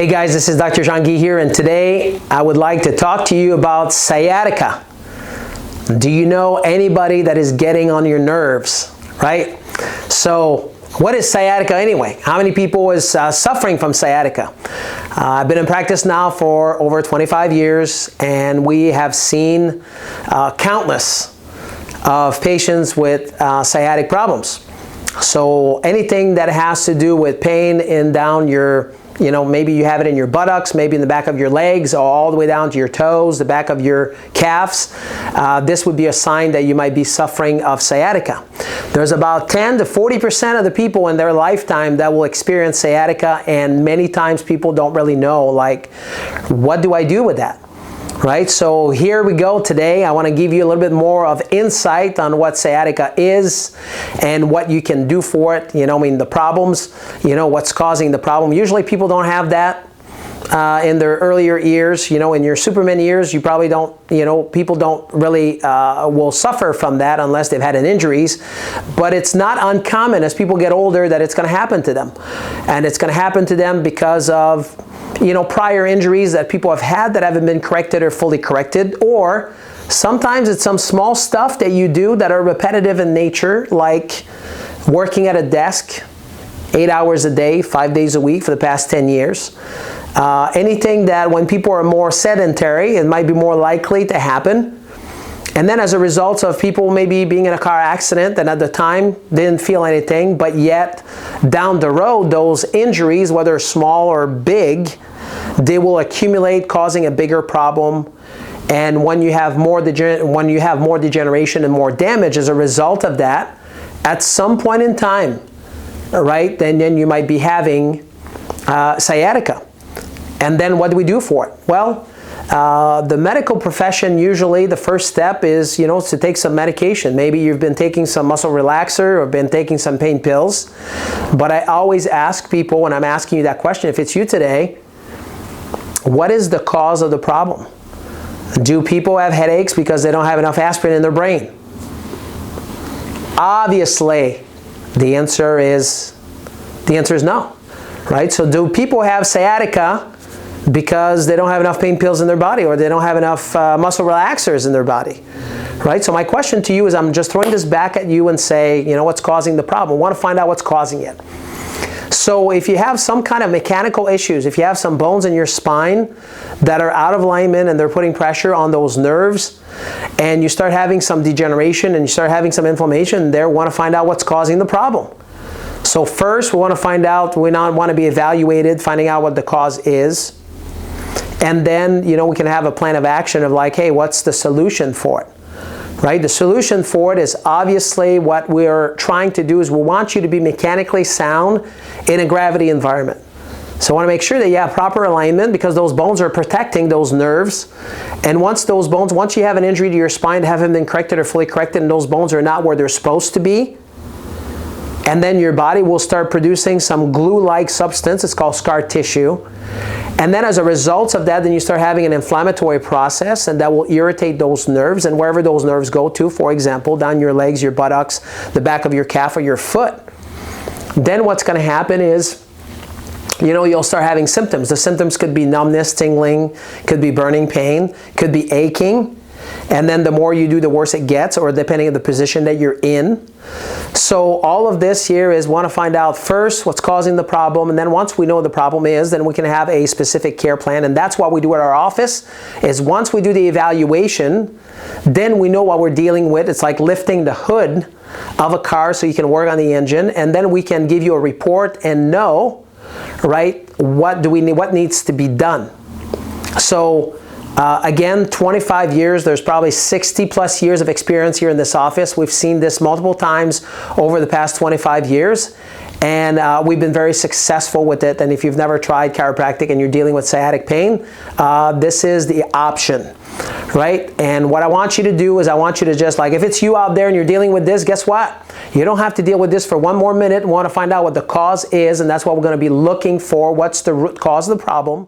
Hey guys, this is Dr. Jean-Guy here, and today I would like to talk to you about sciatica. Do you know anybody that is getting on your nerves, right? So what is sciatica anyway? How many people is suffering from sciatica? I've been in practice now for over 25 years, and we have seen countless of patients with sciatic problems. So anything that has to do with pain in down your, maybe you have it in your buttocks, maybe in the back of your legs, or all the way down to your toes, the back of your calves, this would be a sign that you might be suffering of sciatica. There's about 10 to 40% of the people in their lifetime that will experience sciatica, and many times people don't really know, like, what do I do with that? Right, so here we go today. I want to give you a little bit more of insight on what sciatica is and what you can do for it. The problems, what's causing the problem. Usually people don't have that in their earlier years. In your Superman years, you probably don't, people don't really will suffer from that unless they've had an injuries. But it's not uncommon as people get older that it's going to happen to them. And it's going to happen to them because of prior injuries that people have had that haven't been corrected or fully corrected, or sometimes it's some small stuff that you do that are repetitive in nature, like working at a desk 8 hours a day, 5 days a week for the past 10 years. Anything that when people are more sedentary, it might be more likely to happen. And then as a result of people maybe being in a car accident and at the time didn't feel anything, but yet down the road, those injuries, whether small or big, they will accumulate, causing a bigger problem. And when you have more degeneration and more damage as a result of that, at some point in time, right, then you might be having sciatica. And then what do we do for it? Well, the medical profession, usually the first step is, to take some medication. Maybe you've been taking some muscle relaxer or been taking some pain pills. But I always ask people when I'm asking you that question, if it's you today, what is the cause of the problem? Do people have headaches because they don't have enough aspirin in their brain? Obviously, the answer is no, right? So do people have sciatica because they don't have enough pain pills in their body, or they don't have enough muscle relaxers in their body, right? So my question to you is, I'm just throwing this back at you and say, what's causing the problem? I want to find out what's causing it. So if you have some kind of mechanical issues, if you have some bones in your spine that are out of alignment and they're putting pressure on those nerves, and you start having some degeneration and you start having some inflammation there, we want to find out what's causing the problem. So first we want to find out, we want to be evaluated, finding out what the cause is. And then, we can have a plan of action of like, hey, what's the solution for it? Right? The solution for it is obviously what we're trying to do is we want you to be mechanically sound in a gravity environment. So I want to make sure that you have proper alignment, because those bones are protecting those nerves. And once you have an injury to your spine, haven't been corrected or fully corrected, and those bones are not where they're supposed to be, and then your body will start producing some glue-like substance. It's called scar tissue. And then as a result of that, then you start having an inflammatory process, and that will irritate those nerves. And wherever those nerves go to, for example, down your legs, your buttocks, the back of your calf, or your foot, then what's going to happen is, you'll start having symptoms. The symptoms could be numbness, tingling, could be burning pain, could be aching. And then the more you do, the worse it gets, or depending on the position that you're in. So all of this here is want to find out first what's causing the problem, and then once we know what the problem is, then we can have a specific care plan. And that's what we do at our office, is once we do the evaluation, then we know what we're dealing with. It's like lifting the hood of a car so you can work on the engine, and then we can give you a report and know, right, what needs to be done. So again, 25 years, there's probably 60 plus years of experience here in this office. We've seen this multiple times over the past 25 years, and we've been very successful with it. And if you've never tried chiropractic and you're dealing with sciatic pain, this is the option, right? And what I want you to do is I want you to just, like, if it's you out there and you're dealing with this, guess what? You don't have to deal with this for one more minute. We want to find out what the cause is, and that's what we're going to be looking for. What's the root cause of the problem?